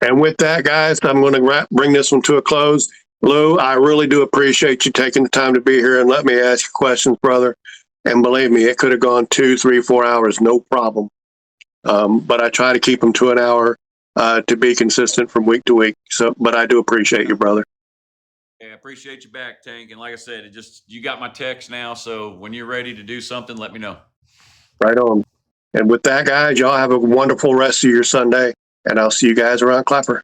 And with that, guys, I'm going to bring this one to a close. Lou, I really do appreciate you taking the time to be here and let me ask you questions, brother. And believe me, it could have gone 2, 3, 4 hours, no problem. But I try to keep them to an hour to be consistent from week to week. But I do appreciate you, brother. Yeah, I appreciate you back, Tank. And like I said, you got my text now. So when you're ready to do something, let me know. Right on. And with that, guys, y'all have a wonderful rest of your Sunday. And I'll see you guys around Clapper.